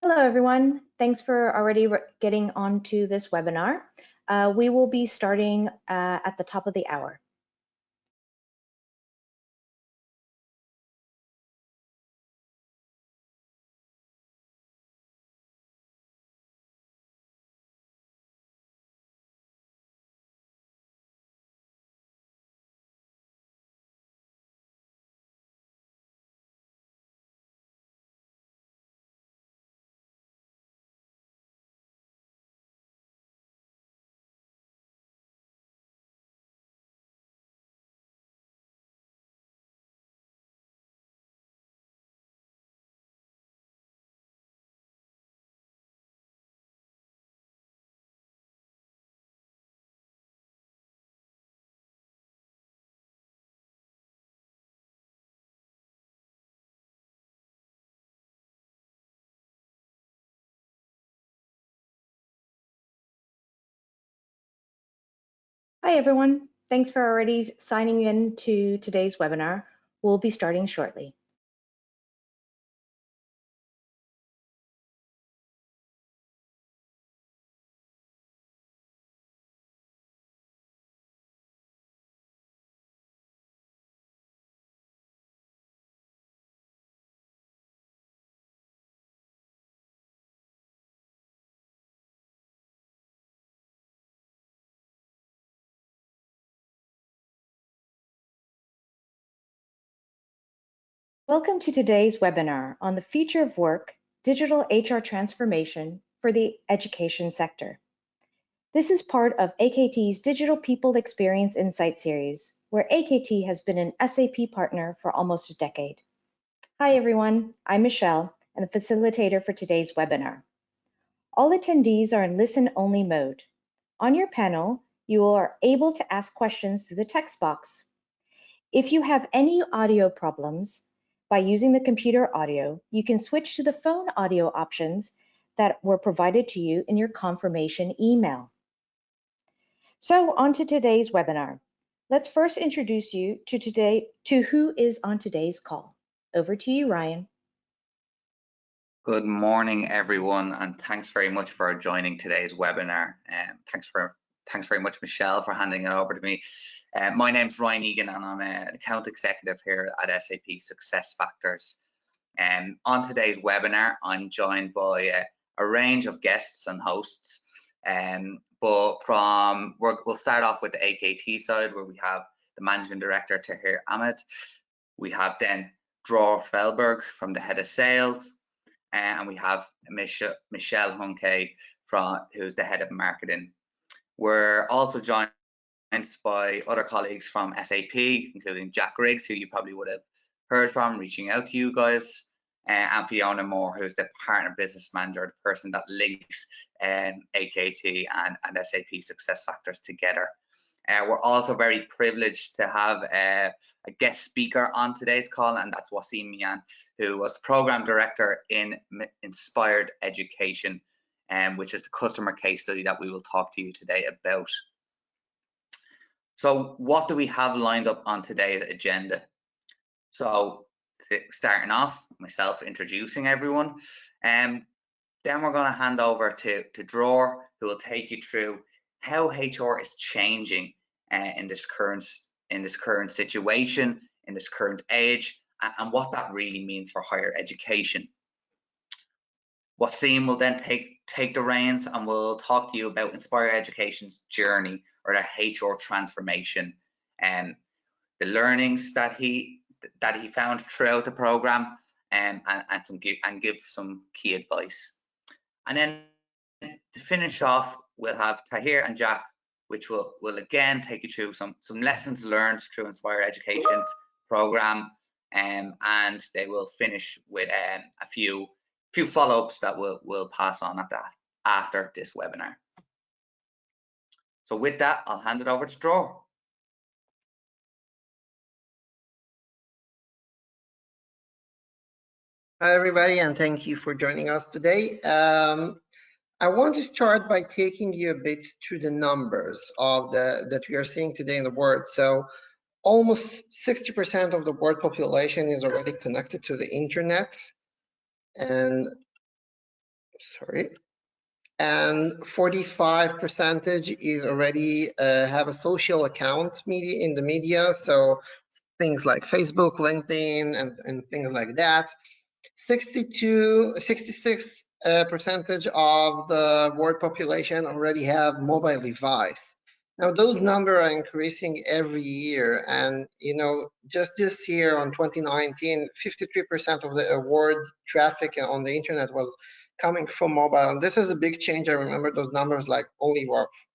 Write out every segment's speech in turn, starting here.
Hello, everyone. Thanks for already getting onto this webinar. We will be starting at the top of the hour. Hi, everyone. Thanks for already signing in to today's webinar. We'll be starting shortly. Welcome to today's webinar on the future of work, digital HR transformation for the education sector. This is part of AKT's Digital People Experience Insight series, where AKT has been an SAP partner for almost a decade. Hi, everyone. I'm Michelle, and the facilitator for today's webinar. All attendees are in listen-only mode. On your panel, you are able to ask questions through the text box. If you have any audio problems, by using the computer audio, you can switch to the phone audio options that were provided to you in your confirmation email. So on to today's webinar. Let's first introduce you to who is on today's call. Over to you, Ryan. Good morning, everyone, and thanks very much for joining today's webinar. Thanks very much, Michelle, for handing it over to me. My name's Ryan Egan, and I'm an account executive here at SAP SuccessFactors. On today's webinar, I'm joined by a range of guests and hosts. But we'll start off with the AKT side, where we have the Managing Director, Tahir Ahmed. We have then Dror Felberg from the Head of Sales. And we have Michelle Hunke, who's the Head of Marketing. We're also joined by other colleagues from SAP, including Jack Riggs, who you probably would have heard from, reaching out to you guys, and Fiona Moore, who's the Partner Business Manager, the person that links AKT and SAP SuccessFactors together. We're also very privileged to have a guest speaker on today's call, and that's Wasim Mian, who was the Program Director in Inspired Education, which is the customer case study that we will talk to you today about. So what do we have lined up on today's agenda? So starting off, myself introducing everyone, then we're going to hand over to Dror, who will take you through how HR is changing in this current situation, in this current age, and what that really means for higher education. Wasim will then take the reins and will talk to you about Inspire Education's journey, or the HR transformation, and the learnings that he found throughout the program, and give some key advice. And then to finish off, we'll have Tahir and Jack, which will again take you through some lessons learned through Inspire Education's program, and they will finish with a few follow-ups that we'll pass on after this webinar. So with that, I'll hand it over to Dror. Hi, everybody, and thank you for joining us today. I want to start by taking you a bit through the numbers of that we are seeing today in the world. So almost 60% of the world population is already connected to the internet. And sorry. And 45% is already have a social account media in the media. So things like Facebook, LinkedIn, and things like that. 66% of the world population already have mobile device. Now those numbers are increasing every year, and you know, just this year on 2019, 53% of the world traffic on the internet was coming from mobile, and this is a big change. I remember those numbers like only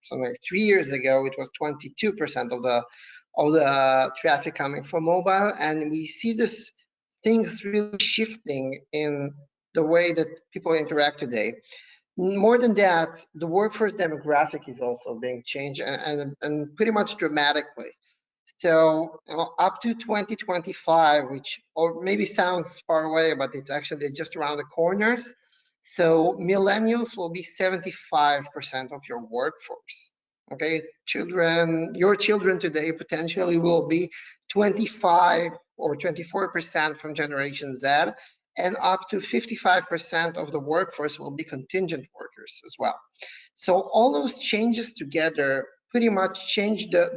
something like 3 years ago. It was 22% of the traffic coming from mobile, and we see this things really shifting in the way that people interact today. More than that, the workforce demographic is also being changed and pretty much dramatically. So up to 2025, which or maybe sounds far away, but it's actually just around the corners. So millennials will be 75% of your workforce. Okay, children, your children today potentially will be 25 or 24% from Generation Z, and up to 55% of the workforce will be contingent workers as well. So all those changes together pretty much change the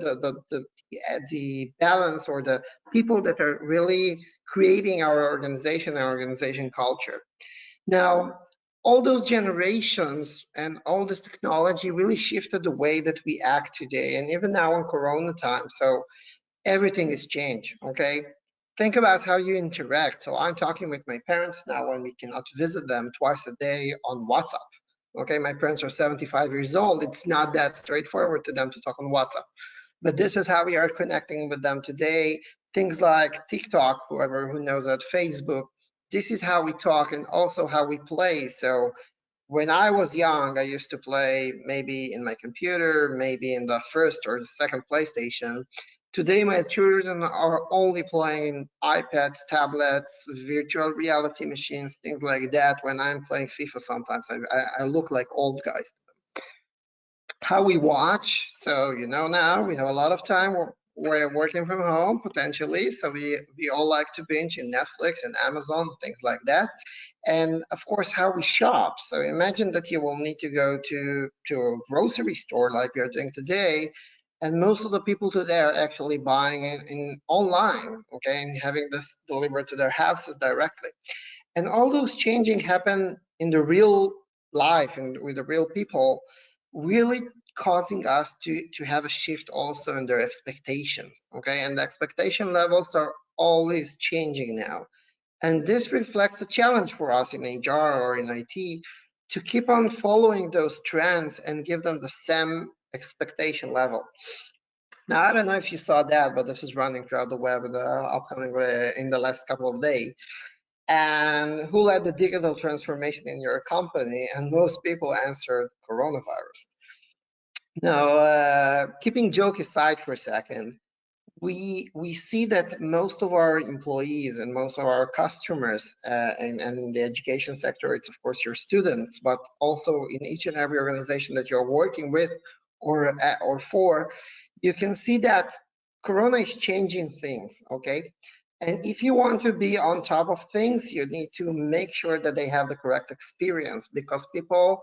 balance or the people that are really creating our organization culture. Now, all those generations and all this technology really shifted the way that we act today, and even now in Corona time. So everything is changed, okay? Think about how you interact. So I'm talking with my parents now when we cannot visit them twice a day on WhatsApp. Okay, my parents are 75 years old. It's not that straightforward to them to talk on WhatsApp. But this is how we are connecting with them today. Things like TikTok, whoever who knows that, Facebook. This is how we talk and also how we play. So when I was young, I used to play maybe in my computer, maybe in the first or the second PlayStation. Today, my children are only playing in iPads, tablets, virtual reality machines, things like that. When I'm playing FIFA, sometimes I look like old guys. How we watch, so you know, now we have a lot of time. We're working from home potentially, so we all like to binge in Netflix and Amazon, things like that. And of course, how we shop. So imagine that you will need to go to a grocery store like we are doing today, and most of the people today are actually buying in online, okay, and having this delivered to their houses directly. And all those changing happen in the real life and with the real people, really causing us to have a shift also in their expectations, okay? And the expectation levels are always changing now. And this reflects a challenge for us in HR or in IT to keep on following those trends and give them the same expectation level. Now, I don't know if you saw that, but this is running throughout the web in the last couple of days. And who led the digital transformation in your company? And most people answered coronavirus. Now, keeping joke aside for a second, we see that most of our employees and most of our customers, and in the education sector, it's of course your students, but also in each and every organization that you're working with or for, you can see that Corona is changing things, okay? And if you want to be on top of things, you need to make sure that they have the correct experience, because people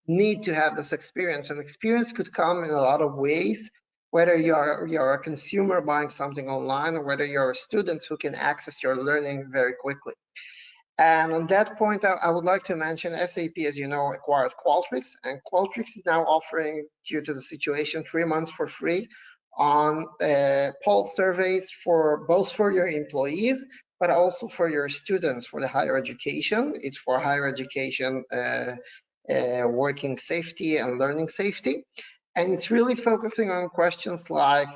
need to have this experience, and experience could come in a lot of ways, whether you're a consumer buying something online or whether you're a student who can access your learning very quickly. And on that point, I would like to mention SAP, as you know, acquired Qualtrics, and Qualtrics is now offering, due to the situation, 3 months for free on pulse surveys for both for your employees, but also for your students for the higher education. It's for higher education working safety and learning safety. And it's really focusing on questions like,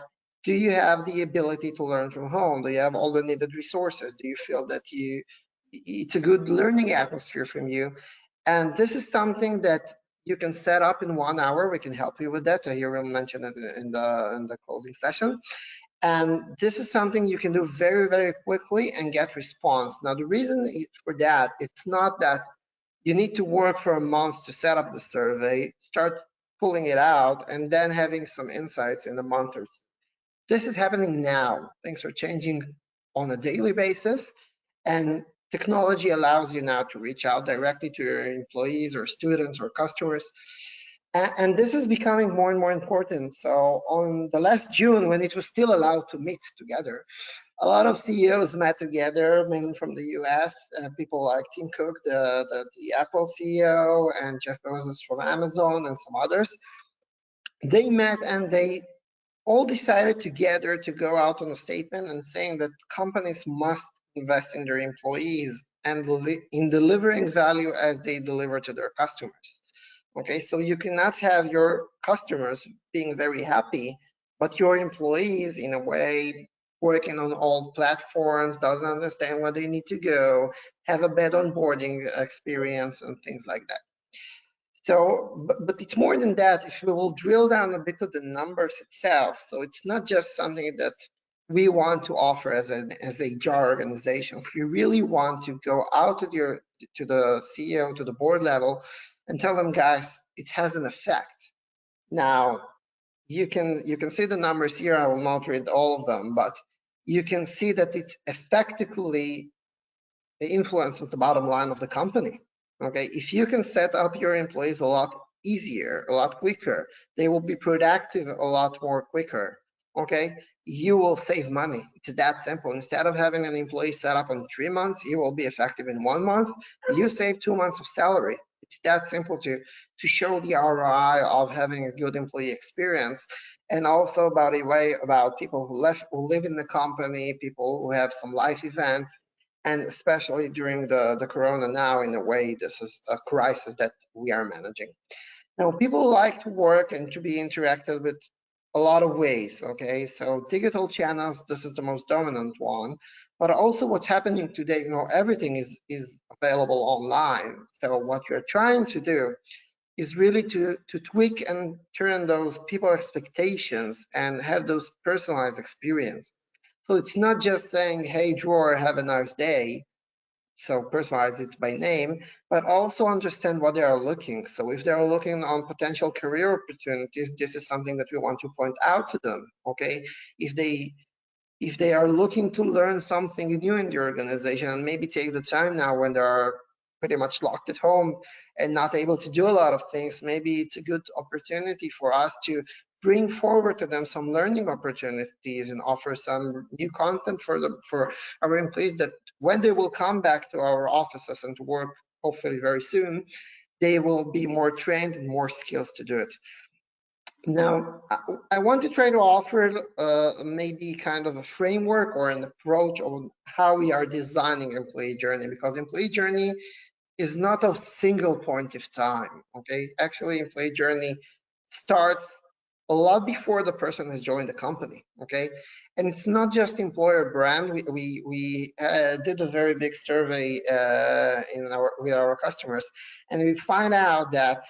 do you have the ability to learn from home? Do you have all the needed resources? Do you feel that it's a good learning atmosphere from you? And this is something that you can set up in 1 hour. We can help you with that. I hear we'll mention it in the closing session. And this is something you can do very, very quickly and get response. Now, the reason for that, it's not that you need to work for a month to set up the survey, start pulling it out, and then having some insights in a month or two. This is happening now. Things are changing on a daily basis, and technology allows you now to reach out directly to your employees or students or customers. And this is becoming more and more important. So on the last June, when it was still allowed to meet together, a lot of CEOs met together, mainly from the US, people like Tim Cook, the Apple CEO, and Jeff Bezos from Amazon, and some others. They met and they all decided together to go out on a statement and saying that companies must invest in their employees and in delivering value as they deliver to their customers. Okay, so you cannot have your customers being very happy, but your employees, in a way, working on all platforms, doesn't understand where they need to go, have a bad onboarding experience, and things like that. So, but it's more than that. If we will drill down a bit to the numbers itself, so it's not just something that we want to offer as a HR organization. If you really want to go out to the CEO, to the board level, and tell them, guys, it has an effect. Now, you can see the numbers here. I will not read all of them, but you can see that it effectively influences the bottom line of the company. Okay, if you can set up your employees a lot easier, a lot quicker, they will be productive a lot more quicker. Okay, you will save money. It's that simple. Instead of having an employee set up in 3 months, he will be effective in 1 month. You save 2 months of salary. It's that simple to show the ROI of having a good employee experience. And also about people who live in the company, people who have some life events, and especially during the corona now, in a way, this is a crisis that we are managing. Now, people like to work and to be interacted with a lot of ways, okay? So digital channels, this is the most dominant one, but also what's happening today, everything is available online. So what you're trying to do is really to tweak and turn those people expectations and have those personalized experience. So it's not just saying, hey, drawer, have a nice day. So personalize it by name, but also understand what they are looking. So if they're looking on potential career opportunities, this is something that we want to point out to them, okay? If they are looking to learn something new in the organization and maybe take the time now when they are pretty much locked at home and not able to do a lot of things, maybe it's a good opportunity for us to bring forward to them some learning opportunities and offer some new content for our employees, that when they will come back to our offices and to work hopefully very soon, they will be more trained and more skills to do it. Now, I want to try to offer maybe kind of a framework or an approach on how we are designing employee journey, because employee journey is not a single point of time, okay? Actually, employee journey starts a lot before the person has joined the company, okay? And it's not just employer brand. We did a very big survey with our customers, and we find out that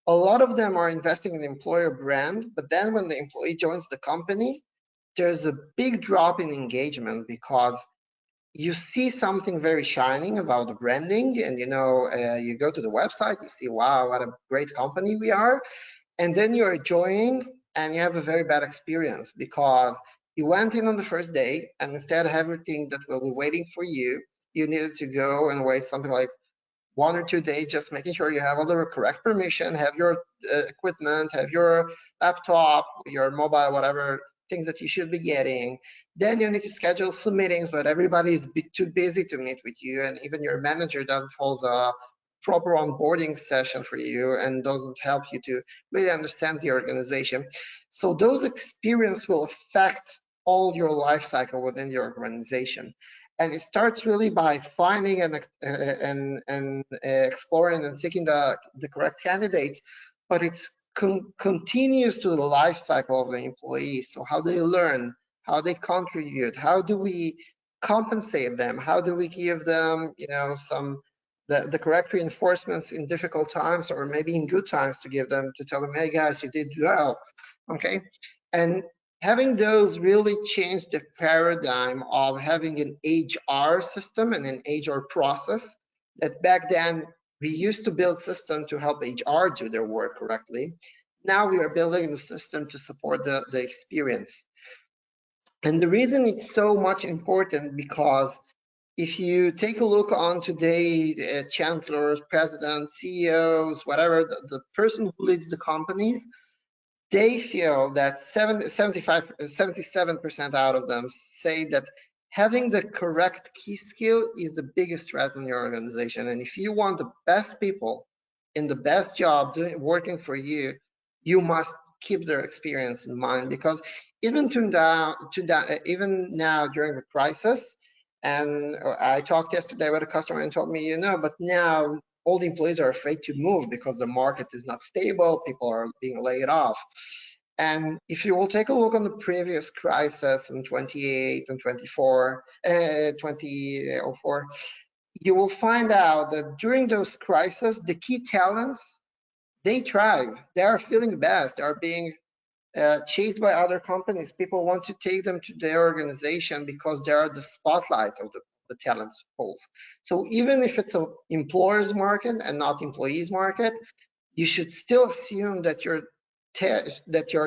a lot of them are investing in the employer brand, but then when the employee joins the company, there's a big drop in engagement, because you see something very shining about the branding, and you go to the website, you see, wow, what a great company we are, and then you're joining and you have a very bad experience, because you went in on the first day, and instead of everything that will be waiting for you, you needed to go and wait something like 1 or 2 days, just making sure you have all the correct permission, have your equipment, have your laptop, your mobile, whatever things that you should be getting. Then you need to schedule some meetings, but everybody is too busy to meet with you, and even your manager doesn't hold a proper onboarding session for you and doesn't help you to really understand the organization. So those experiences will affect all your life cycle within your organization. And it starts really by finding and exploring and seeking the correct candidates, but it continues to the life cycle of the employees. So how they learn, how they contribute, how do we compensate them, how do we give them, the correct reinforcements in difficult times, or maybe in good times, to tell them, hey guys, you did well, okay? And having those really changed the paradigm of having an HR system and an HR process, that back then we used to build systems to help HR do their work correctly. Now we are building the system to support the experience. And the reason it's so much important, because if you take a look on today, chancellors, presidents, CEOs, whatever, the person who leads the companies, they feel that 77% out of them say that having the correct key skill is the biggest threat in your organization. And if you want the best people in the best job working for you, you must keep their experience in mind, because even even now during the crisis, and I talked yesterday with a customer and told me, but now all the employees are afraid to move because the market is not stable, people are being laid off. And if you will take a look on the previous crisis in 2008 and 2004, you will find out that during those crises, the key talents, they thrive. They are feeling best. They are being chased by other companies. People want to take them to their organization because they are the spotlight of the talent pools. So even if it's an employer's market and not employees market, you should still assume that your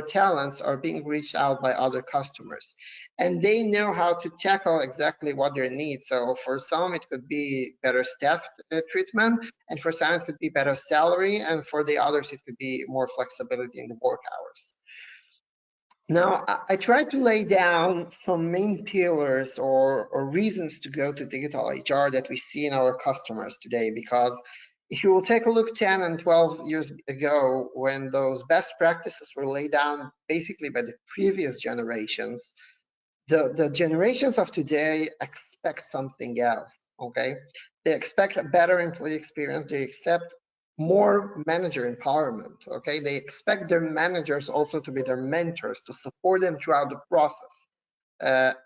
talents are being reached out by other customers, and they know how to tackle exactly what their needs. So for some it could be better staff treatment, and for some it could be better salary, and for the others it could be more flexibility in the work hours. Now, I tried to lay down some main pillars or reasons to go to digital HR that we see in our customers today, because if you will take a look 10 and 12 years ago, when those best practices were laid down basically by the previous generations, the generations of today expect something else, okay? They expect a better employee experience. They accept more manager empowerment, okay? They expect their managers also to be their mentors, to support them throughout the process.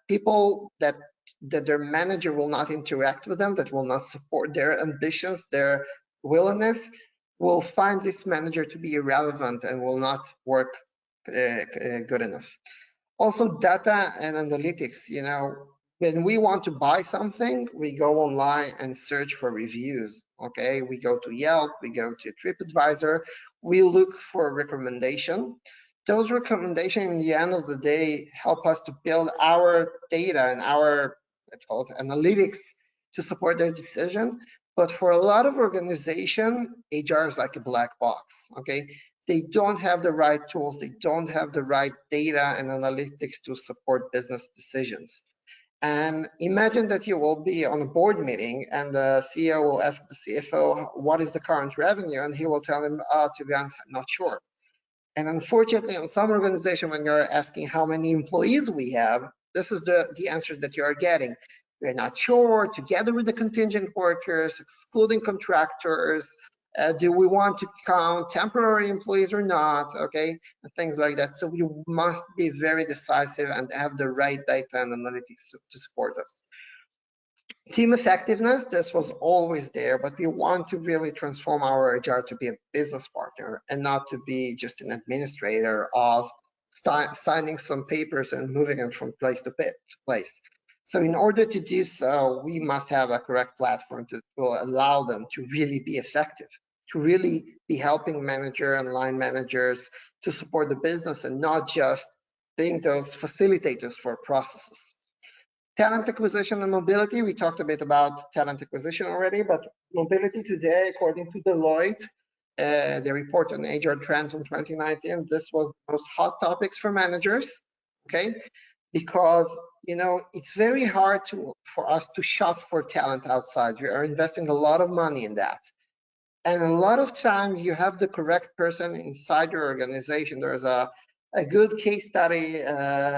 People that their manager will not interact with them, that will not support their ambitions, their willingness, will find this manager to be irrelevant and will not work good enough. Also, data and analytics, when we want to buy something, we go online and search for reviews, okay? We go to Yelp, we go to TripAdvisor, we look for a recommendation. Those recommendations, in the end of the day, help us to build our data and our, let's call it analytics, to support their decision. But for a lot of organizations, HR is like a black box, okay? They don't have the right tools, they don't have the right data and analytics to support business decisions. And imagine that you will be on a board meeting and the CEO will ask the CFO, what is the current revenue? And he will tell him, to be honest, I'm not sure. And unfortunately, in some organization, when you're asking how many employees we have, this is the answers that you're getting. We're not sure, together with the contingent workers, excluding contractors, do we want to count temporary employees or not, okay, and things like that. So you must be very decisive and have the right data and analytics to support us. Team effectiveness, this was always there, but we want to really transform our HR to be a business partner and not to be just an administrator of signing some papers and moving them from place to place. So in order to do so, we must have a correct platform to will allow them to really be effective, to really be helping manager and line managers to support the business and not just being those facilitators for processes. Talent acquisition and mobility, we talked a bit about talent acquisition already, but mobility today, according to Deloitte, they report on HR trends in 2019, this was the most hot topics for managers, okay? Because, it's very hard for us to shop for talent outside. We are investing a lot of money in that. And a lot of times you have the correct person inside your organization. There's a good case study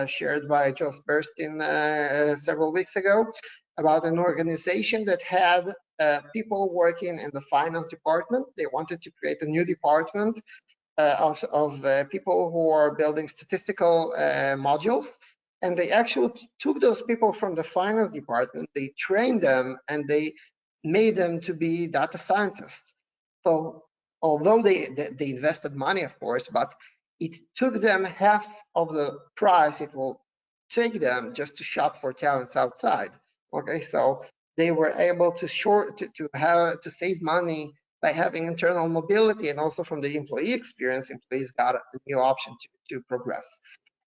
shared by Josh Burstein several weeks ago about an organization that had people working in the finance department. They wanted to create a new department of people who are building statistical modules. And they actually took those people from the finance department, they trained them, and they made them to be data scientists. So although they invested money, of course, but it took them half of the price it will take them just to shop for talents outside. Okay, so they were able to save money by having internal mobility, and also from the employee experience, employees got a new option to progress.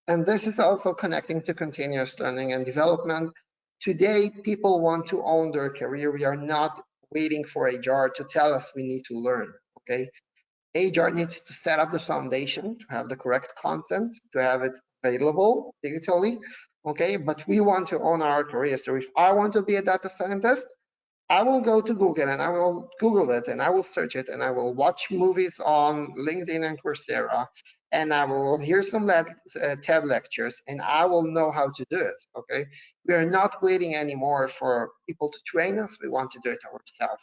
And this is also connecting to continuous learning and development. Today, people want to own their career. We are not waiting for HR to tell us we need to learn, okay? HR needs to set up the foundation, to have the correct content, to have it available digitally, okay? But we want to own our career. So if I want to be a data scientist, I will go to Google and I will Google it and I will search it and I will watch movies on LinkedIn and Coursera and I will hear some TED lectures and I will know how to do it, okay? We are not waiting anymore for people to train us. We want to do it ourselves.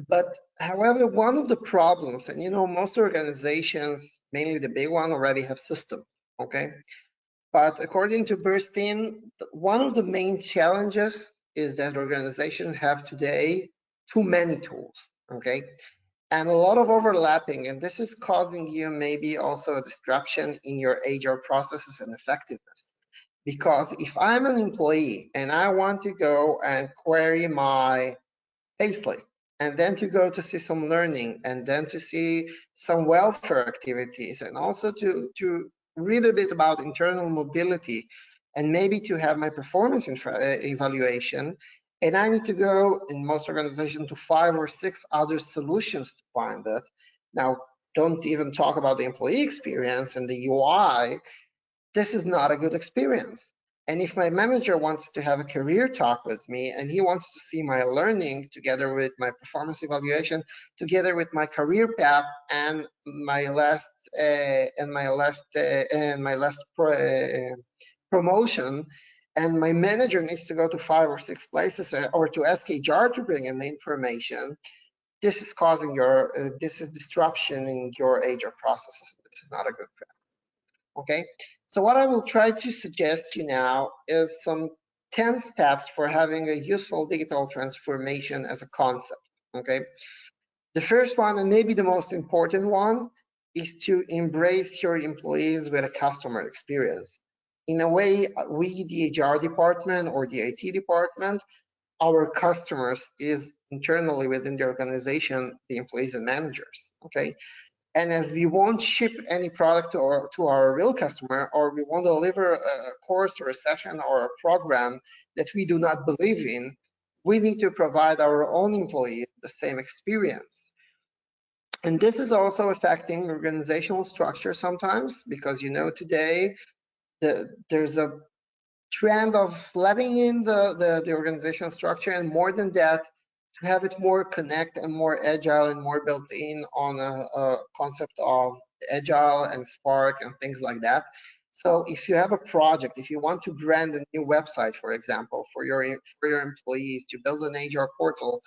But however, one of the problems, and most organizations, mainly the big one, already have systems, okay? But according to Bernstein, one of the main challenges is that organizations have today too many tools, okay? And a lot of overlapping, and this is causing you maybe also a disruption in your HR processes and effectiveness. Because if I'm an employee and I want to go and query my payslip, and then to go to see some learning, and then to see some welfare activities, and also to read a bit about internal mobility, and maybe to have my performance evaluation, and I need to go, in most organizations, to 5 or 6 other solutions to find it. Now, don't even talk about the employee experience and the UI. This is not a good experience. And if my manager wants to have a career talk with me and he wants to see my learning together with my performance evaluation, together with my career path and my last promotion, and my manager needs to go to 5 or 6 places or to ask HR to bring in the information, this is causing this is disruption in your HR processes. This is not a good practice. Okay, so what I will try to suggest to you now is some 10 steps for having a useful digital transformation as a concept. Okay, the first one, and maybe the most important one, is to embrace your employees with a customer experience. In a way, we, the HR department or the IT department, our customers is internally within the organization, the employees and managers. Okay, and as we won't ship any product to our real customer, or we won't deliver a course or a session or a program that we do not believe in, we need to provide our own employees the same experience. And this is also affecting organizational structure sometimes, because today there's a trend of letting in the organizational structure, and more than that, to have it more connect and more agile and more built in on a concept of agile and Spark and things like that. So if you have a project, if you want to brand a new website, for example, for your employees, to build an HR portal,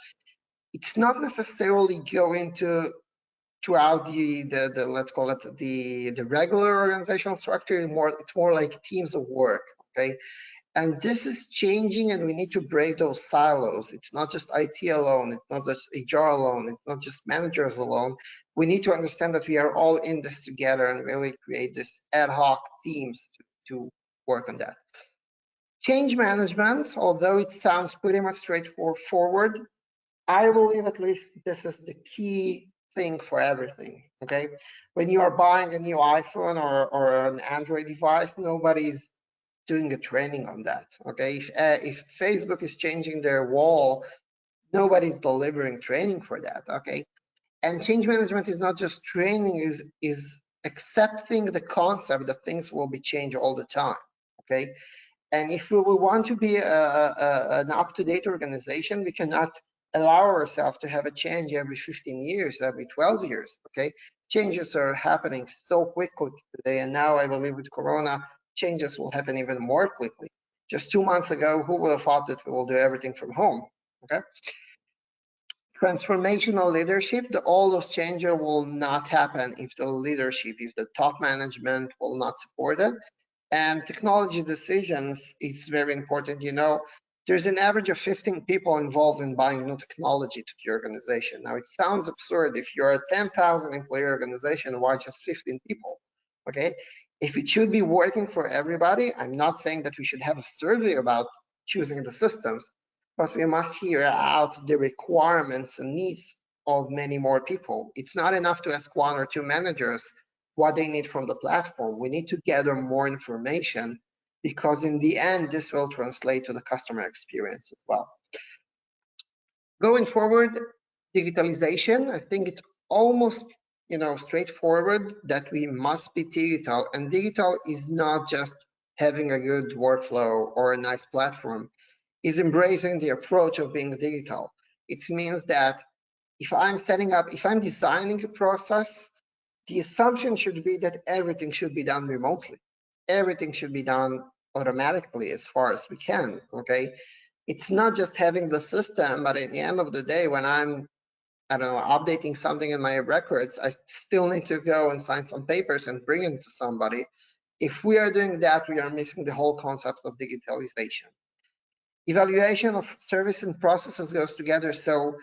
it's not necessarily going to throughout the let's call it the regular organizational structure. It's more like teams of work, okay? And this is changing, and we need to break those silos. It's not just IT alone, it's not just HR alone, it's not just managers alone. We need to understand that we are all in this together and really create this ad hoc teams to work on that. Change management, although it sounds pretty much straightforward, I believe at least this is the key thing for everything, okay? When you are buying a new iPhone or an Android device, nobody's doing a training on that, okay? If Facebook is changing their wall, nobody's delivering training for that, okay? And change management is not just training, is accepting the concept that things will be changed all the time, okay? And if we want to be an up-to-date organization, we cannot allow ourselves to have a change every 15 years, every 12 years, okay? Changes are happening so quickly today, and now I believe with Corona, changes will happen even more quickly. Just 2 months ago, who would have thought that we will do everything from home, okay? Transformational leadership, all those changes will not happen if the leadership, if the top management will not support it. And technology decisions is very important. There's an average of 15 people involved in buying new technology to the organization. Now, it sounds absurd. If you're a 10,000 employee organization, why just 15 people? Okay. If it should be working for everybody, I'm not saying that we should have a survey about choosing the systems, but we must hear out the requirements and needs of many more people. It's not enough to ask 1 or 2 managers what they need from the platform. We need to gather more information because in the end, this will translate to the customer experience as well. Going forward, digitalization, I think it's almost straightforward that we must be digital, and digital is not just having a good workflow or a nice platform, is embracing the approach of being digital. It means that if I'm designing a process, the assumption should be that everything should be done remotely. Everything should be done automatically as far as we can, okay? It's not just having the system, but at the end of the day, when I'm, I don't know, updating something in my records, I still need to go and sign some papers and bring it to somebody. If we are doing that, we are missing the whole concept of digitalization. Evaluation of service and processes goes together. So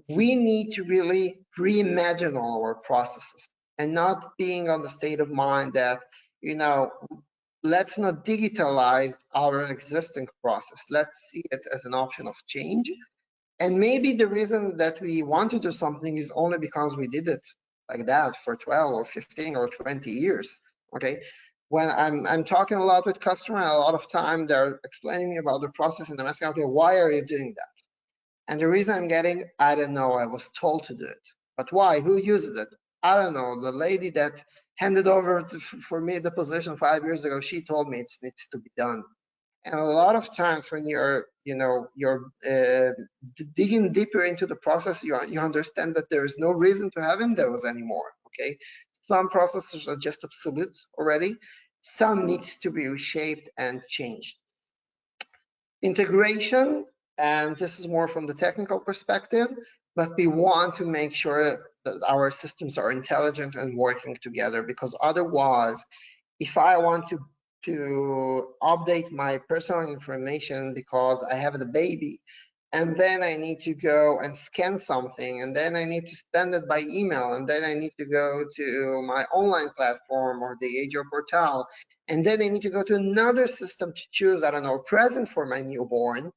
we need to really reimagine all our processes and not being on the state of mind that, let's not digitalize our existing process. Let's see it as an option of change. And maybe the reason that we want to do something is only because we did it like that for 12 or 15 or 20 years, okay? When I'm talking a lot with customers, a lot of time they're explaining me about the process and I'm asking, okay, why are you doing that? And the reason I'm getting, I don't know, I was told to do it. But why? Who uses it? I don't know. The lady that handed over for me the position 5 years ago, she told me it needs to be done. And a lot of times when you're digging deeper into the process, you understand that there is no reason to having those anymore, okay? Some processes are just obsolete already. Some needs to be reshaped and changed. Integration, and this is more from the technical perspective, but we want to make sure that our systems are intelligent and working together, because otherwise, if I want to update my personal information because I have the baby, and then I need to go and scan something, and then I need to send it by email, and then I need to go to my online platform or the HR portal, and then I need to go to another system to choose, I don't know, a present for my newborn.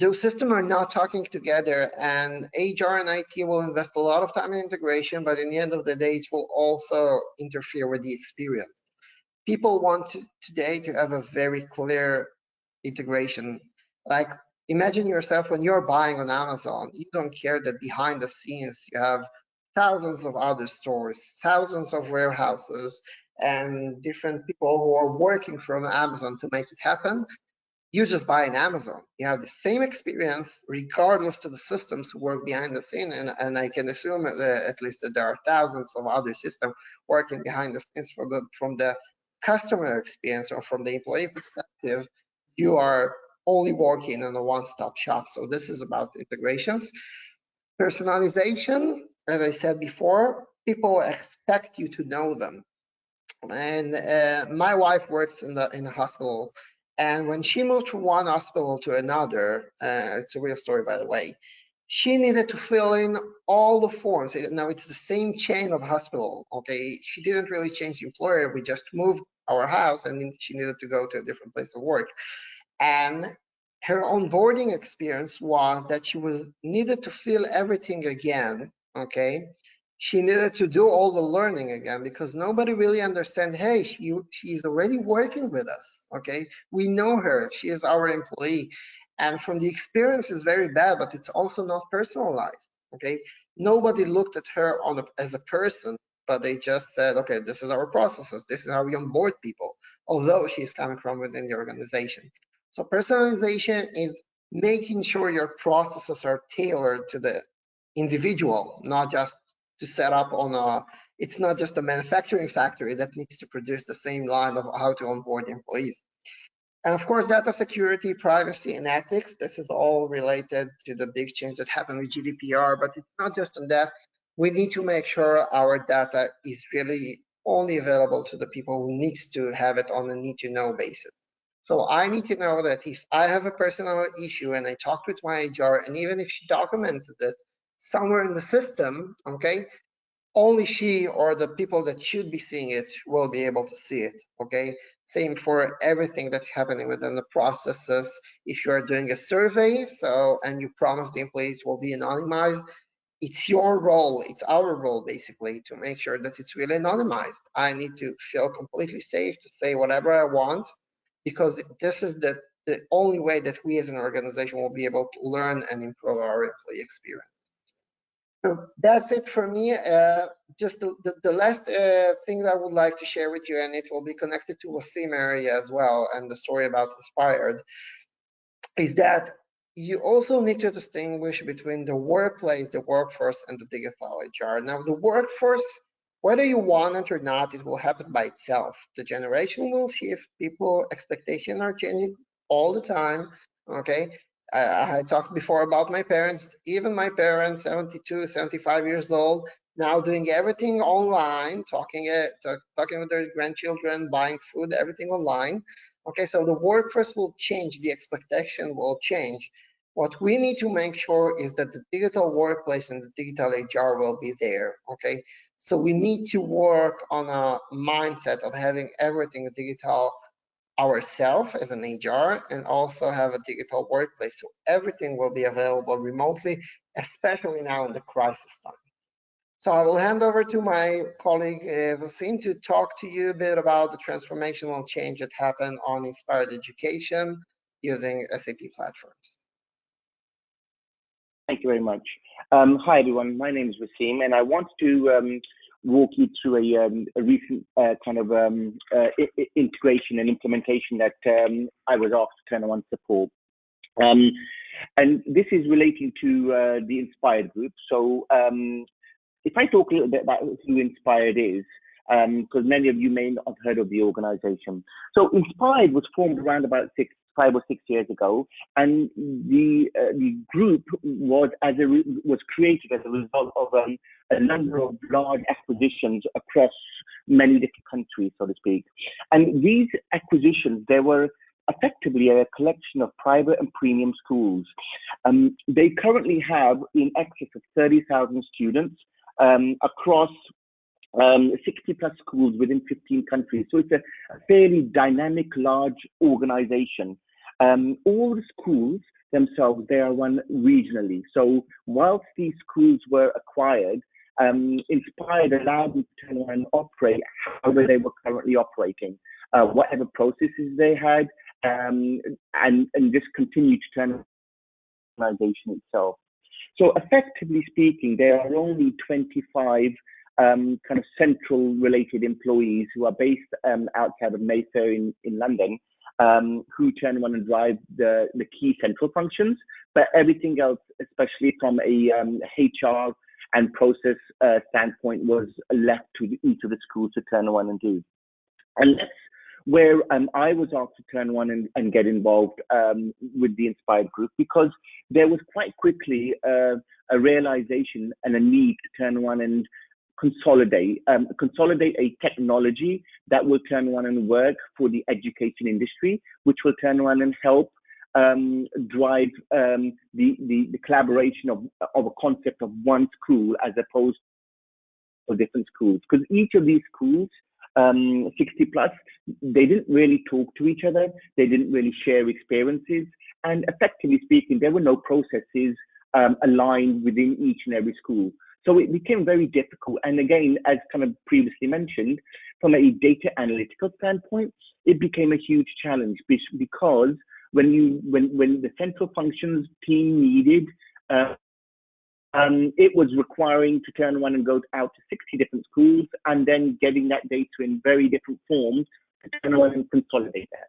Those systems are not talking together, and HR and IT will invest a lot of time in integration, but in the end of the day, it will also interfere with the experience. People want today to have a very clear integration. Like, imagine yourself when you're buying on Amazon, you don't care that behind the scenes you have thousands of other stores, thousands of warehouses, and different people who are working from Amazon to make it happen. You just buy on Amazon. You have the same experience regardless to the systems who work behind the scene. And I can assume at least that there are thousands of other systems working behind the scenes from the customer experience or from the employee perspective. You are only working on a one-stop shop. So this is about integrations. Personalization, as I said before, people expect you to know them. And my wife works in the hospital, and when she moved from one hospital to another, it's a real story, by the way, she needed to fill in all the forms. Now it's the same chain of hospital, okay? She didn't really change the employer. We just moved our house, and then she needed to go to a different place of work. And her onboarding experience was that she needed to fill everything again, okay? She needed to do all the learning again because nobody really understands, hey, she's already working with us, okay? We know her, she is our employee. And from the experience is very bad, but it's also not personalized, okay? Nobody looked at her as a person, but they just said, okay, this is our processes, this is how we onboard people, although she's coming from within the organization. So personalization is making sure your processes are tailored to the individual, not just to set up on it's not just a manufacturing factory that needs to produce the same line of how to onboard employees. And of course, data security, privacy, and ethics, this is all related to the big change that happened with GDPR, but it's not just on that. We need to make sure our data is really only available to the people who needs to have it on a need-to-know basis. So I need to know that if I have a personal issue and I talked with my HR, and even if she documented it somewhere in the system, okay, only she or the people that should be seeing it will be able to see it, okay? Same for everything that's happening within the processes. If you are doing a survey, and you promise the employees will be anonymized, it's your role, it's our role basically to make sure that it's really anonymized. I need to feel completely safe to say whatever I want. because this is the only way that we as an organization will be able to learn and improve our employee experience. So that's it for me. Just the last thing that I would like to share with you, and it will be connected to Wasim area as well, and the story about Inspired, is that you also need to distinguish between the workplace, the workforce, and the digital HR. Now, the workforce, whether you want it or not, it will happen by itself. The generation will shift, people expectations are changing all the time, okay? I talked before about my parents, even my parents, 72, 75 years old, now doing everything online, talking with their grandchildren, buying food, everything online. Okay, so the workforce will change, the expectation will change. What we need to make sure is that the digital workplace and the digital HR will be there, okay? So we need to work on a mindset of having everything digital ourselves as an HR, and also have a digital workplace. So everything will be available remotely, especially now in the crisis time. So I will hand over to my colleague Wasim to talk to you a bit about the transformational change that happened on Inspired Education using SAP platforms. Thank you very much. Hi everyone, my name is Wasim, and I want to walk you through a recent integration and implementation that I was asked to turn on support. And this is relating to the Inspired group. So if I talk a little bit about who Inspired is, because many of you may not have heard of the organization. So Inspired was formed around about 5 or 6 years ago, and the group was created as a result of a number of large acquisitions across many different countries, so to speak. And these acquisitions, they were effectively a collection of private and premium schools. They currently have in excess of 30,000 students across 60 plus schools within 15 countries. So it's a fairly dynamic, large organization. All the schools themselves, they are run regionally. So whilst these schools were acquired, Inspired allowed them to turn around and operate however they were currently operating, whatever processes they had, and just continue to turn around the organization itself. So effectively speaking, there are only 25 kind of central related employees who are based outside of Mayfair in London, who turn around and drive the key central functions, but everything else, especially from a HR and process standpoint, was left to each of the schools to turn around and do. And that's where I was asked to turn around and get involved with the Inspired group, because there was quite quickly a realization and a need to turn around and consolidate a technology that will turn around and work for the education industry, which will turn around and help drive the collaboration of a concept of one school as opposed to different schools. Because each of these schools, 60 plus, they didn't really talk to each other, they didn't really share experiences, and effectively speaking, there were no processes aligned within each and every school. So it became very difficult. And again, as kind of previously mentioned, from a data analytical standpoint, it became a huge challenge, because when the central functions team needed, it was requiring to turn around and go out to 60 different schools and then getting that data in very different forms to turn around and consolidate that.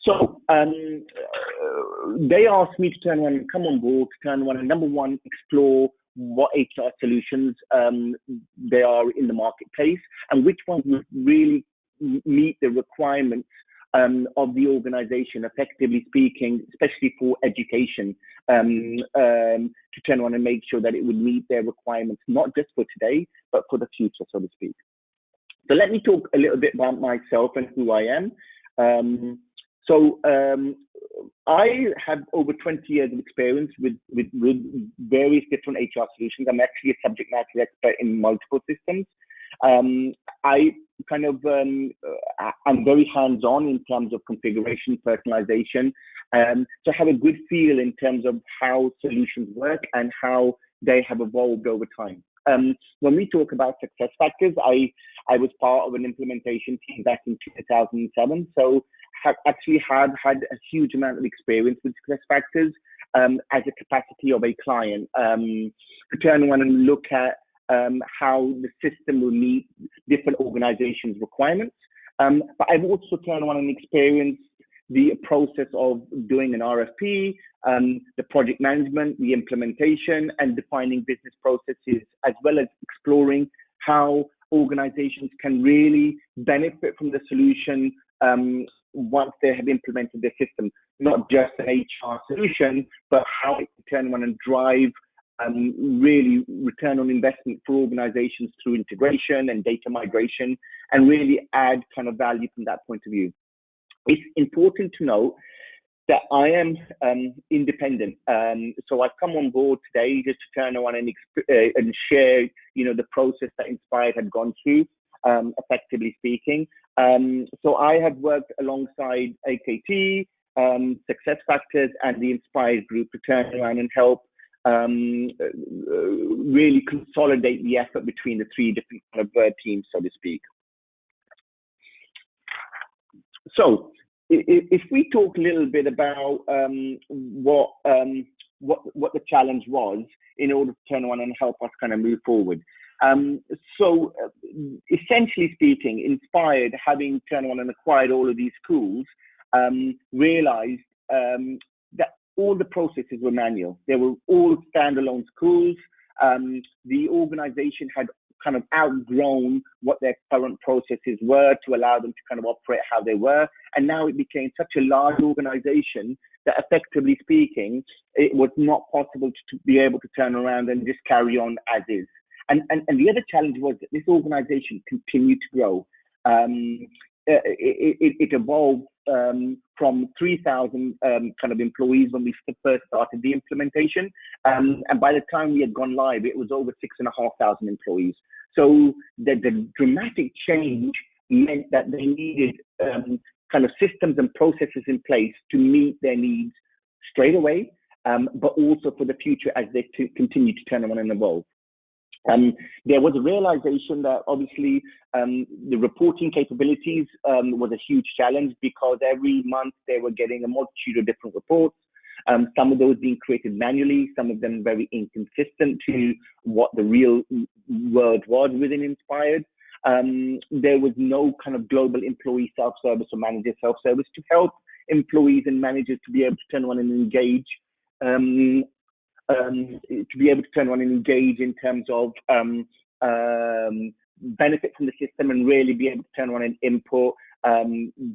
So they asked me to turn around and come on board, to turn around and, number one, explore what HR solutions there are in the marketplace and which ones would really meet the requirements of the organization, effectively speaking, especially for education, to turn around and make sure that it would meet their requirements, not just for today, but for the future, so to speak. So let me talk a little bit about myself and who I am. I have over 20 years of experience with various different HR solutions. I'm actually a subject matter expert in multiple systems. I'm very hands-on in terms of configuration, personalization. So I have a good feel in terms of how solutions work and how they have evolved over time. When we talk about success factors, I was part of an implementation team back in 2007, so have actually had a huge amount of experience with success factors as a capacity of a client to turn around and look at how the system will meet different organizations' requirements. But I've also turned around and experienced the process of doing an RFP, the project management, the implementation, and defining business processes, as well as exploring how organizations can really benefit from the solution once they have implemented their system, not just an HR solution, but how it can turn around and drive really return on investment for organizations through integration and data migration, and really add kind of value from that point of view. It's important to note that I am independent, so I've come on board today just to turn around and share, the process that Inspired had gone through, effectively speaking. So I have worked alongside AKT, Success Factors, and the Inspired Group to turn around and help really consolidate the effort between the three different kind of teams, so to speak. So if we talk a little bit about what the challenge was in order to turn around and help us kind of move forward. So essentially speaking, Inspired, having turned around and acquired all of these schools, realized that all the processes were manual. They were all standalone schools. The organization had kind of outgrown what their current processes were to allow them to kind of operate how they were. And now it became such a large organization that, effectively speaking, it was not possible to be able to turn around and just carry on as is. And the other challenge was that this organization continued to grow. It evolved from 3,000 kind of employees when we first started the implementation. And by the time we had gone live, it was over 6,500 employees. So the dramatic change meant that they needed kind of systems and processes in place to meet their needs straight away, but also for the future as they continue to turn around and evolve. There was a realization that obviously the reporting capabilities was a huge challenge, because every month they were getting a multitude of different reports. Some of those being created manually, some of them very inconsistent to what the real world was within Inspired. There was no kind of global employee self-service or manager self-service to help employees and managers to be able to turn around and engage in terms of benefit from the system, and really be able to turn around and input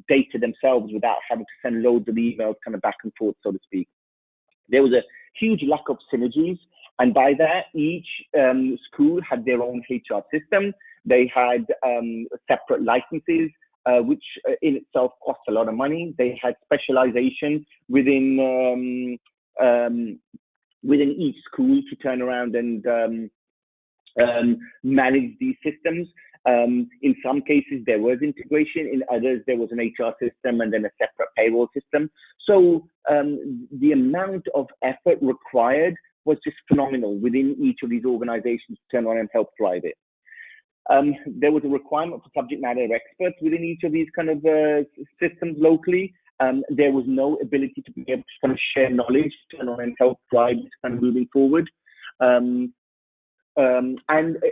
data themselves without having to send loads of emails kind of back and forth, so to speak. There was a huge lack of synergies, and by that, each school had their own HR system. They had separate licenses, which in itself cost a lot of money. They had specialization within each school to turn around and manage these systems. In some cases, there was integration. In others, there was an HR system and then a separate payroll system. So the amount of effort required was just phenomenal within each of these organizations to turn around and help drive it. There was a requirement for subject matter experts within each of these kind of systems locally. There was no ability to be able to kind of share knowledge, turn around and help drive this kind of moving forward. And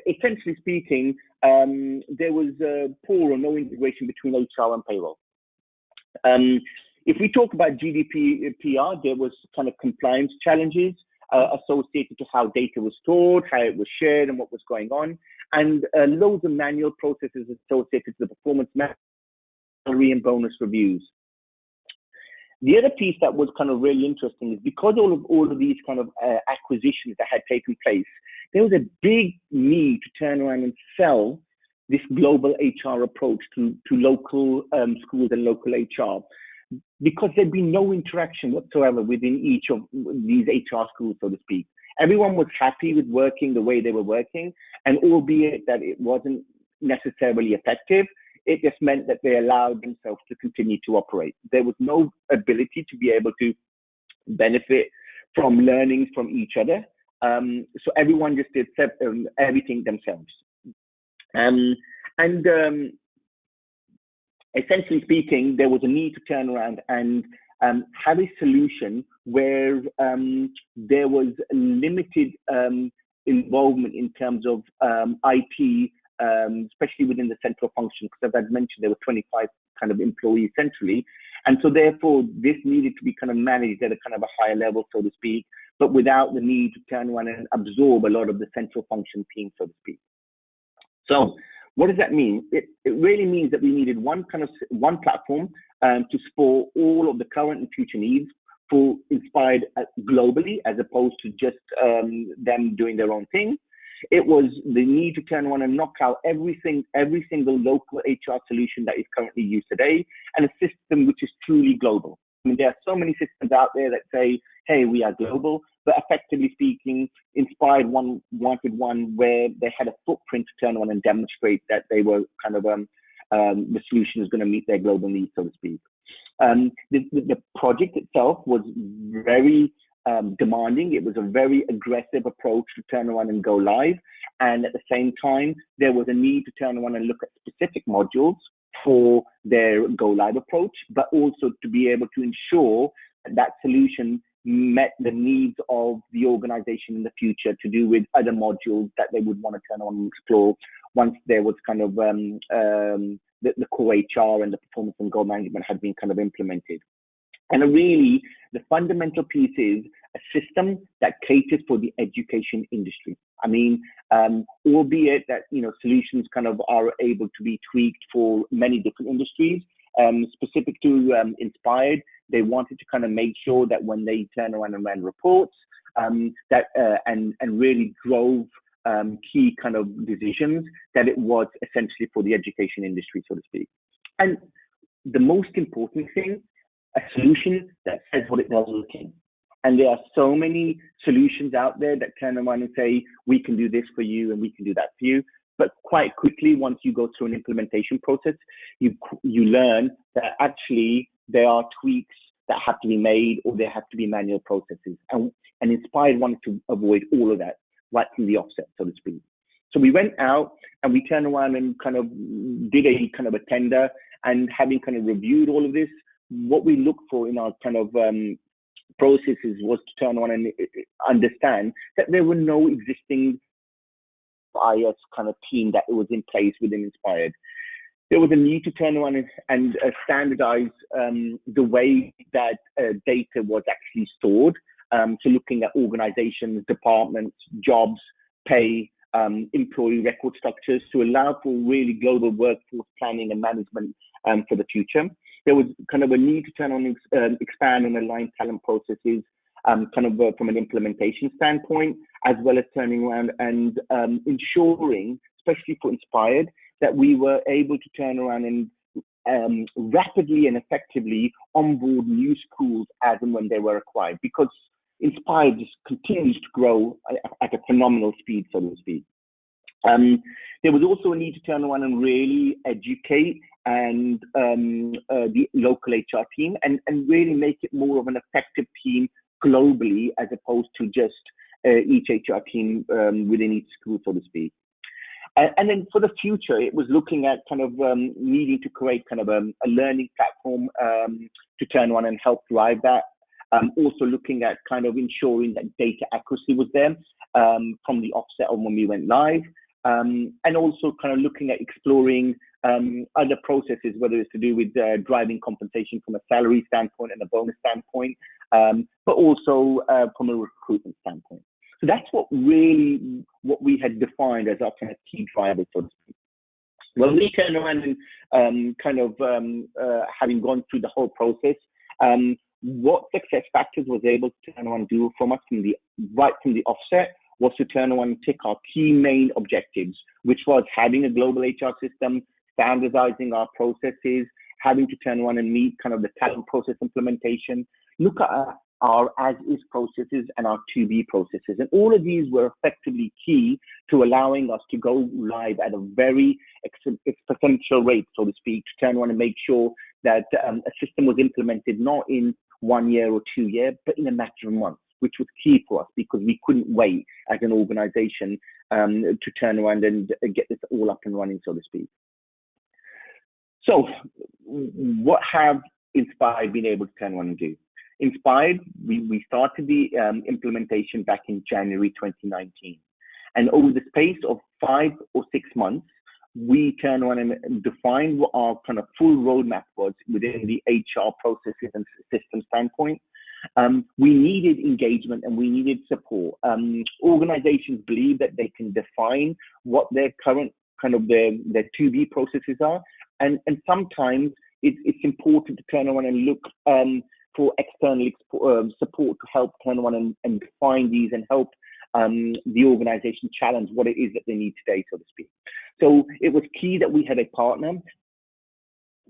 essentially speaking, there was poor or no integration between HR and payroll. If we talk about GDPR, there was kind of compliance challenges associated to how data was stored, how it was shared, and what was going on, and loads of manual processes associated to the performance salary and bonus reviews. The other piece that was kind of really interesting is because all of these kind of acquisitions that had taken place, there was a big need to turn around and sell this global HR approach to local schools and local HR, because there'd be no interaction whatsoever within each of these HR schools, so to speak. Everyone was happy with working the way they were working, and albeit that it wasn't necessarily effective, it just meant that they allowed themselves to continue to operate. There was no ability to be able to benefit from learnings from each other. So everyone just did everything themselves. Essentially speaking, there was a need to turn around and have a solution where there was limited involvement in terms of IT, especially within the central function, because as I'd mentioned, there were 25 kind of employees centrally. And so therefore, this needed to be kind of managed at a kind of a higher level, so to speak, but without the need to turn around and absorb a lot of the central function team, so to speak. So what does that mean? It really means that we needed one platform to support all of the current and future needs for Inspired globally, as opposed to just them doing their own thing. It was the need to turn around and knock out every single local HR solution that is currently used today, and a system which is truly global. I mean, there are so many systems out there that say, hey, we are global, but effectively speaking, Inspired wanted one where they had a footprint to turn around and demonstrate that they were kind of the solution is going to meet their global needs, so to speak. The project itself was very demanding. It was a very aggressive approach to turn around and go live. And at the same time, there was a need to turn around and look at specific modules for their go live approach, but also to be able to ensure that solution met the needs of the organization in the future to do with other modules that they would want to turn on and explore once there was kind of the core HR and the performance and goal management had been kind of implemented. And really, the fundamental piece is a system that caters for the education industry. I mean, albeit that, solutions kind of are able to be tweaked for many different industries, specific to Inspired, they wanted to kind of make sure that when they turn around and ran reports, and really drove key kind of decisions, that it was essentially for the education industry, so to speak. And the most important thing, a solution that says what it does on the tin. And there are so many solutions out there that turn around and say, we can do this for you and we can do that for you. But quite quickly, once you go through an implementation process, you learn that actually there are tweaks that have to be made, or there have to be manual processes. And Inspired wanted to avoid all of that right from the offset, so to speak. So we went out and we turned around and kind of did a kind of a tender, and having kind of reviewed all of this, what we look for in our kind of processes was to turn around and understand that there were no existing IS kind of team that was in place within Inspired. There was a need to turn around and standardize the way that data was actually stored. So looking at organizations, departments, jobs, pay, employee record structures to allow for really global workforce planning and management for the future. There was kind of a need to turn on expand and align talent processes from an implementation standpoint, as well as turning around and ensuring, especially for Inspired, that we were able to turn around and rapidly and effectively onboard new schools as and when they were acquired, because Inspired just continues to grow at a phenomenal speed, so to speak. There was also a need to turn around and really educate and the local HR team and really make it more of an effective team globally, as opposed to just each HR team within each school, so to speak. And then for the future, it was looking at kind of needing to create kind of a learning platform to turn around and help drive that. Also looking at kind of ensuring that data accuracy was there from the offset of when we went live. And also kind of looking at exploring other processes, whether it's to do with driving compensation from a salary standpoint and a bonus standpoint, but also from a recruitment standpoint. So that's what we had defined as our kind of key drivers, so to speak. When we turn around and having gone through the whole process, what Success Factors was able to turn around and do from us right from the offset was to turn around and tick our key main objectives, which was having a global HR system, standardizing our processes, having to turn around and meet kind of the talent process implementation, look at our as-is processes and our to-be processes. And all of these were effectively key to allowing us to go live at a very exponential rate, so to speak, to turn around and make sure that a system was implemented not in 1 year or 2 years, but in a matter of months. which was key for us because we couldn't wait as an organization to turn around and get this all up and running, so to speak. So what have Inspired been able to turn around and do? Inspired, we started the implementation back in January 2019. And over the space of 5 or 6 months, we turned around and defined what our kind of full roadmap was within the HR processes and system standpoint. We needed engagement and we needed support. Organizations believe that they can define what their current kind of their to-be processes are. And sometimes it's important to turn around and look for external support to help turn around and define these and help the organization challenge what it is that they need today, so to speak. So it was key that we had a partner,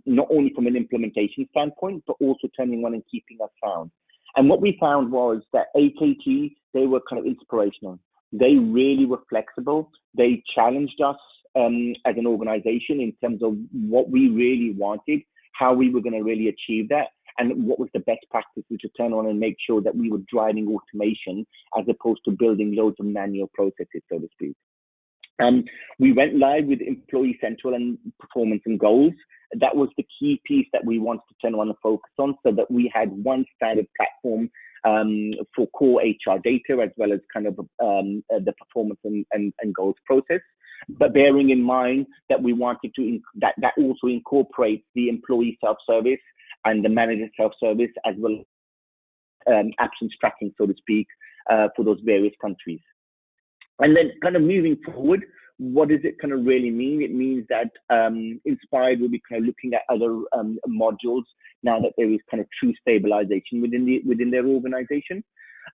not only from an implementation standpoint, but also turning around and keeping us sound. And what we found was that AKT, they were kind of inspirational. They really were flexible. They challenged us as an organization in terms of what we really wanted, how we were going to really achieve that, and what was the best practice to turn on and make sure that we were driving automation as opposed to building loads of manual processes, so to speak. We went live with Employee Central and Performance and Goals. That was the key piece that we wanted to turn on and focus on, so that we had one standard platform for core HR data, as well as kind of the performance and goals process. But bearing in mind that we wanted to, that also incorporates the employee self-service and the manager self-service, as well as absence tracking, so to speak, for those various countries. And then kind of moving forward, what does it kind of really mean? It means that Inspired will be kind of looking at other modules now that there is kind of true stabilization within their organization.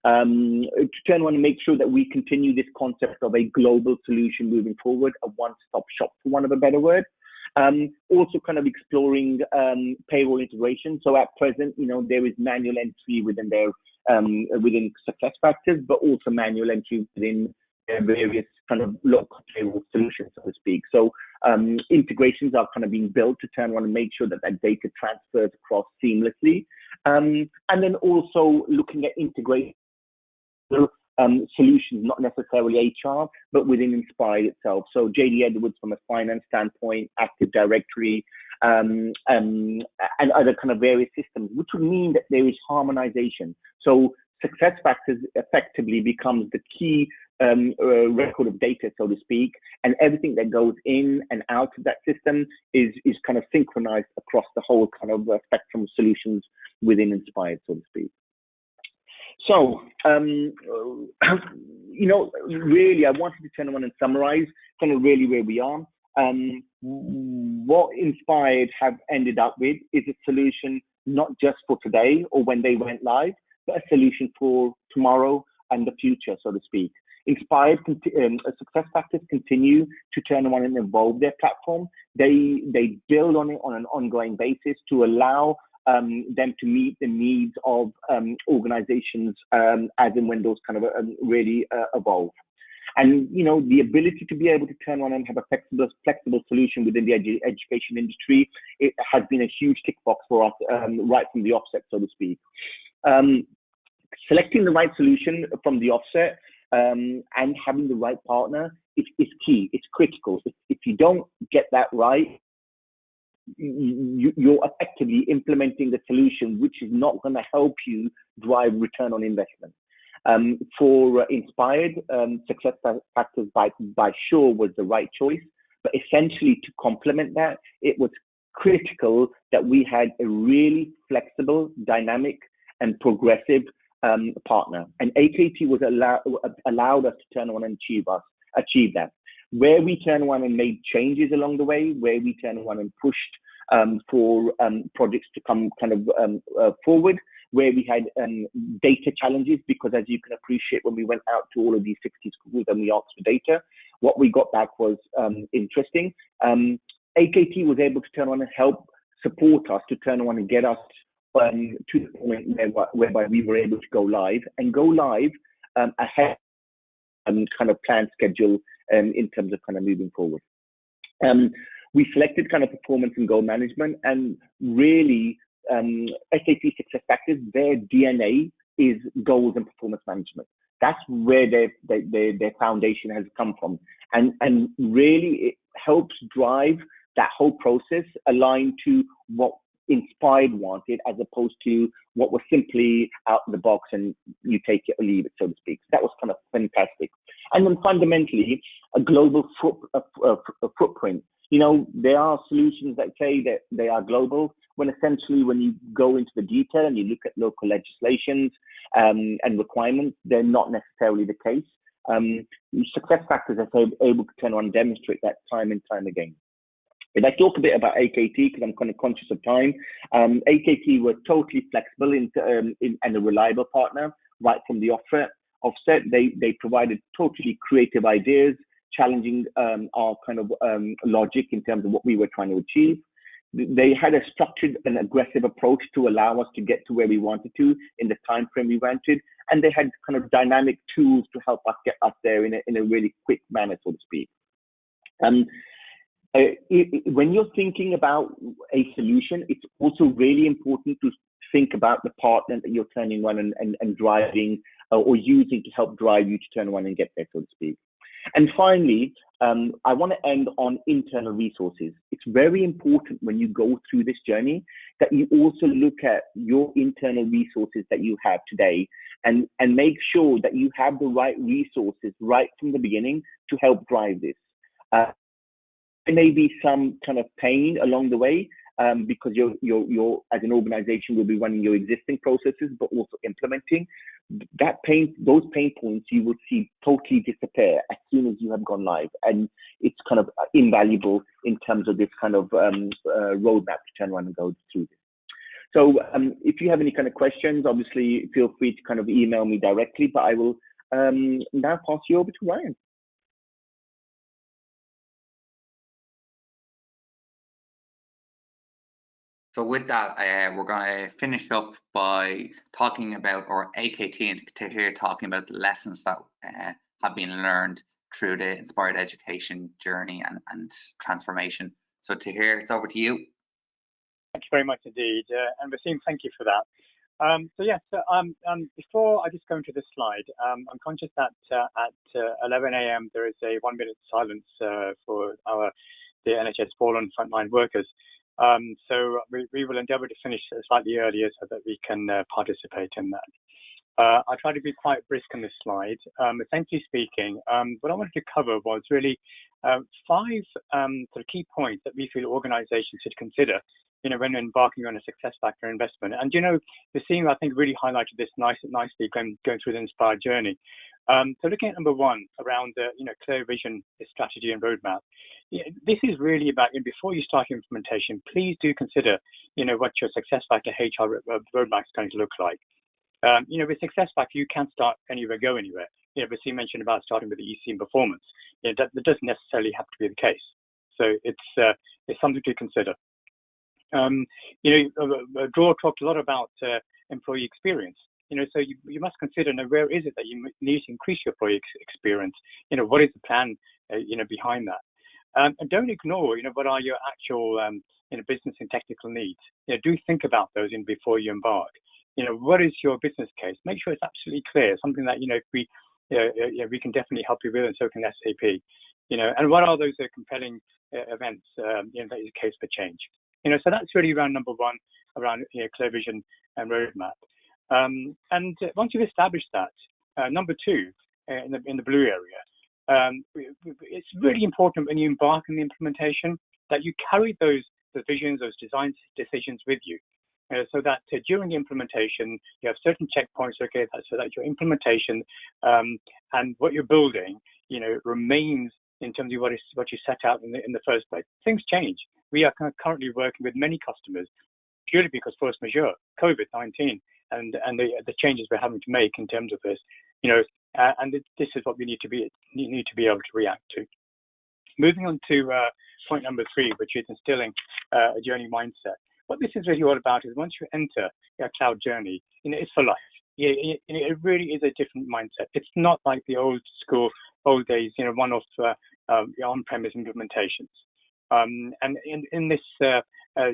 To turn on and make sure that we continue this concept of a global solution moving forward, a one-stop shop, for want of a better word. Also kind of exploring payroll integration. So at present, there is manual entry within their within SuccessFactors, but also manual entry within various kind of local payroll solutions, so to speak. So integrations are kind of being built to turn on and make sure that data transfers across seamlessly. And then also looking at integration solutions, not necessarily HR, but within Inspired itself. So JD Edwards from a finance standpoint, Active Directory, and other kind of various systems, which would mean that there is harmonization. So SuccessFactors effectively becomes the key record of data, so to speak, and everything that goes in and out of that system is kind of synchronized across the whole kind of spectrum of solutions within Inspired, so to speak. So, really, I wanted to turn around and summarize kind of really where we are. What Inspired have ended up with is a solution not just for today or when they went live, but a solution for tomorrow and the future, so to speak. Inspired SuccessFactors continue to turn around and evolve their platform. They build on it on an ongoing basis to allow them to meet the needs of organizations as and when those kind of really evolve. And the ability to be able to turn on and have a flexible solution within the education industry, it has been a huge tick box for us right from the offset, so to speak. Selecting the right solution from the offset and having the right partner is key. It's critical. If you don't get that right, you're effectively implementing the solution, which is not going to help you drive return on investment. For Inspired, SuccessFactors by sure was the right choice, but essentially to complement that, it was critical that we had a really flexible, dynamic, and progressive partner. And AKT was allowed us to turn on and achieve that. Where we turned around and made changes along the way, where we turned around and pushed for projects to come kind of forward, where we had data challenges, because as you can appreciate, when we went out to all of these 60 schools and we asked for data, what we got back was interesting. AKT was able to turn on and help support us to turn on and get us to the point whereby we were able to go live ahead kind of planned schedule in terms of kind of moving forward. We selected kind of performance and goal management, and really SAP SuccessFactors, their DNA is goals and performance management. That's where their foundation has come from. And really it helps drive that whole process aligned to what Inspired wanted, as opposed to what was simply out of the box and you take it or leave it, so to speak. So that was kind of fantastic. And then fundamentally, a global footprint. You know, there are solutions that say that they are global, when essentially when you go into the detail and you look at local legislations and requirements, they're not necessarily the case. SuccessFactors are able to turn around and demonstrate that time and time again. If I talk a bit about AKT, because I'm kind of conscious of time, AKT were totally flexible and a reliable partner right from the offset. They provided totally creative ideas, challenging our kind of logic in terms of what we were trying to achieve. They had a structured and aggressive approach to allow us to get to where we wanted to in the time frame we wanted, and they had kind of dynamic tools to help us get us there in a really quick manner, so to speak. When you're thinking about a solution, it's also really important to think about the partner that you're turning on and driving or using to help drive you to turn around and get there, so to speak. And finally, I want to end on internal resources. It's very important when you go through this journey that you also look at your internal resources that you have today and make sure that you have the right resources right from the beginning to help drive this. There may be some kind of pain along the way because you're as an organization will be running your existing processes, but also implementing those pain points you will see totally disappear as soon as you have gone live, and it's kind of invaluable in terms of this kind of roadmap to turn around and go through this. So if you have any kind of questions, obviously feel free to kind of email me directly, but I will now pass you over to Ryan. So with that, we're going to finish up by talking about our AKT, and to hear talking about the lessons that have been learned through the inspired education journey and transformation. So Tahir, it's over to you. Thank you very much indeed, and Wasim, thank you for that. Before I just go into this slide, I'm conscious that at 11 a.m. there is a 1 minute silence for the NHS fallen frontline workers. So we will endeavour to finish slightly earlier so that we can participate in that. I'll try to be quite brisk on this slide. Essentially speaking, what I wanted to cover was really 5 sort of key points that we feel organisations should consider, when embarking on a SuccessFactors investment. And Wasim, I think, really highlighted this nicely going through the inspired journey. So looking at number 1 around clear vision, strategy and roadmap. This is really about, before you start implementation, please do consider what your SuccessFactors HR roadmap is going to look like. With SuccessFactors, you can start anywhere, go anywhere. Wasim mentioned about starting with the EC and performance. That doesn't necessarily have to be the case. So it's something to consider. Dror talked a lot about employee experience. So you must consider where is it that you need to increase your employee experience. What is the plan behind that? And don't ignore what are your actual business and technical needs. Do think about those before you embark. What is your business case? Make sure it's absolutely clear. Something that we can definitely help you with, and so can SAP. And what are those compelling events that is a case for change. So that's really around number 1, around clear vision and roadmap. And once you've established that, number 2 in the blue area, it's really important when you embark on the implementation that you carry those visions, those design decisions with you, so that during the implementation you have certain checkpoints, so that your implementation and what you're building, remains in terms of what you set out in the first place. Things change. We are currently working with many customers purely because force majeure, COVID-19, and the changes we're having to make in terms of this, and this is what we need to be able to react to. Moving on to point number 3, which is instilling a journey mindset. What this is really all about is once you enter a cloud journey, it's for life. It really is a different mindset. It's not like the old days, one-off on-premise implementations. And in this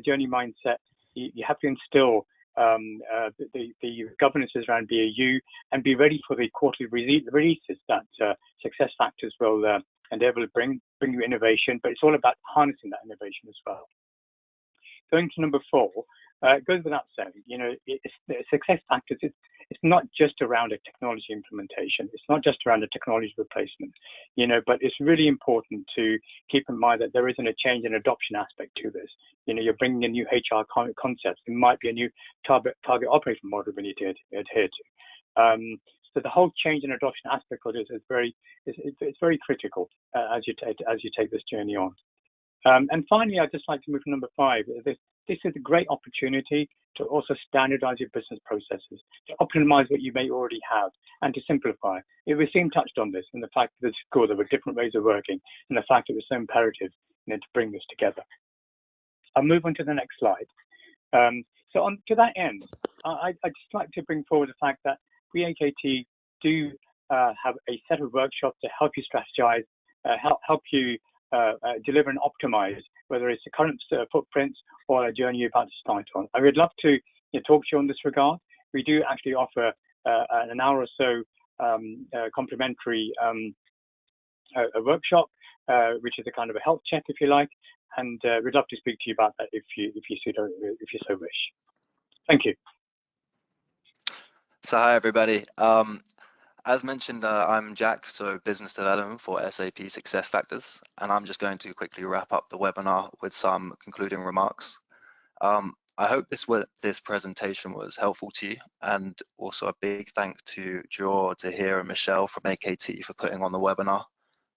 journey mindset, you have to instill the governances around BAU, and be ready for the quarterly releases that SuccessFactors will endeavor to bring you innovation, but it's all about harnessing that innovation as well. Going to number 4, it goes without saying, SuccessFactors, it's not just around a technology implementation. It's not just around a technology replacement, but it's really important to keep in mind that there isn't a change in adoption aspect to this. You're bringing in new HR concepts. It might be a new target operating model we need to adhere to. So the whole change in adoption aspect of this is very critical as you take this journey on. And finally, I'd just like to move to number 5. This is a great opportunity to also standardize your business processes, to optimize what you may already have, and to simplify. We've seen touched on this, and the fact that there were different ways of working, and the fact that it was so imperative to bring this together. I'll move on to the next slide. So to that end, I'd just like to bring forward the fact that we AKT do have a set of workshops to help you strategize, help you deliver and optimize, whether it's the current footprints or a journey you're about to start on. I would love to talk to you on this regard. We do actually offer an hour or so complimentary a workshop, which is a kind of a health check, if you like, and we'd love to speak to you about that if you so wish. Thank you. So hi everybody. As mentioned, I'm Jack, so Business Development for SAP SuccessFactors, and I'm just going to quickly wrap up the webinar with some concluding remarks. I hope this presentation was helpful to you, and also a big thank to Jor, Tahir, and Michelle from AKT for putting on the webinar.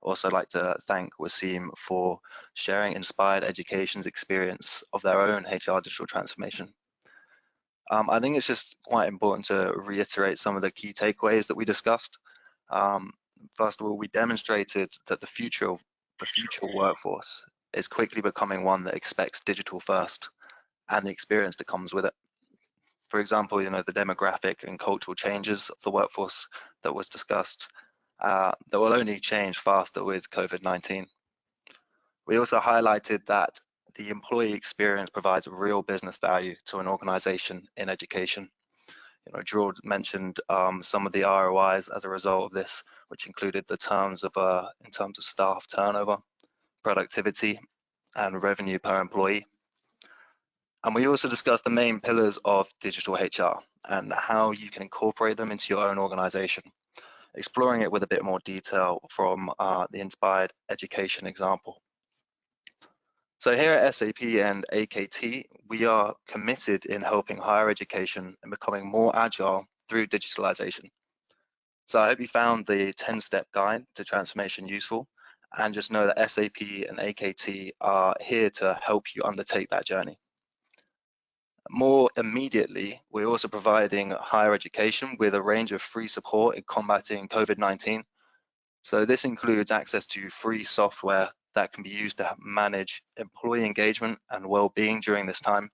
Also like to thank Wasim for sharing inspired education's experience of their own HR digital transformation. I think it's just quite important to reiterate some of the key takeaways that we discussed. First of all, we demonstrated that the future workforce is quickly becoming one that expects digital first and the experience that comes with it. For example, the demographic and cultural changes of the workforce that was discussed that will only change faster with COVID-19. We also highlighted that the employee experience provides real business value to an organization in education. Drew mentioned some of the ROIs as a result of this, which included the terms of in terms of staff turnover, productivity, and revenue per employee. And we also discussed the main pillars of digital HR and how you can incorporate them into your own organization, exploring it with a bit more detail from the inspired education example. So here at SAP and AKT, we are committed in helping higher education and becoming more agile through digitalization. So I hope you found the 10-step guide to transformation useful, and just know that SAP and AKT are here to help you undertake that journey. More immediately, we're also providing higher education with a range of free support in combating COVID-19. So this includes access to free software that can be used to manage employee engagement and well-being during this time.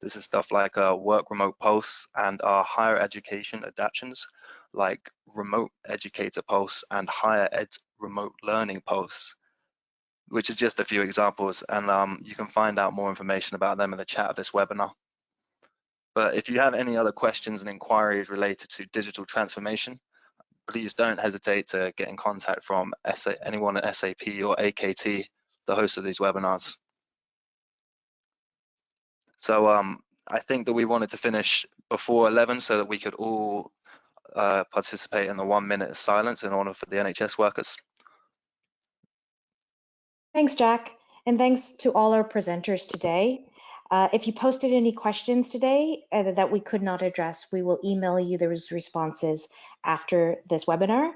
This is stuff like Work Remote Pulse and our higher education adaptions like Remote Educator Pulse and Higher Ed Remote Learning Pulse, which are just a few examples, and you can find out more information about them in the chat of this webinar. But if you have any other questions and inquiries related to digital transformation, please don't hesitate to get in contact from anyone at SAP or AKT, the host of these webinars. So I think that we wanted to finish before 11 so that we could all participate in the 1 minute of silence in honor for the NHS workers. Thanks, Jack, and thanks to all our presenters today. If you posted any questions today that we could not address, we will email you those responses after this webinar.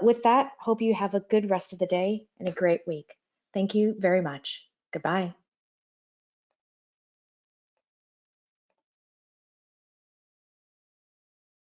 With that, hope you have a good rest of the day and a great week. Thank you very much. Goodbye.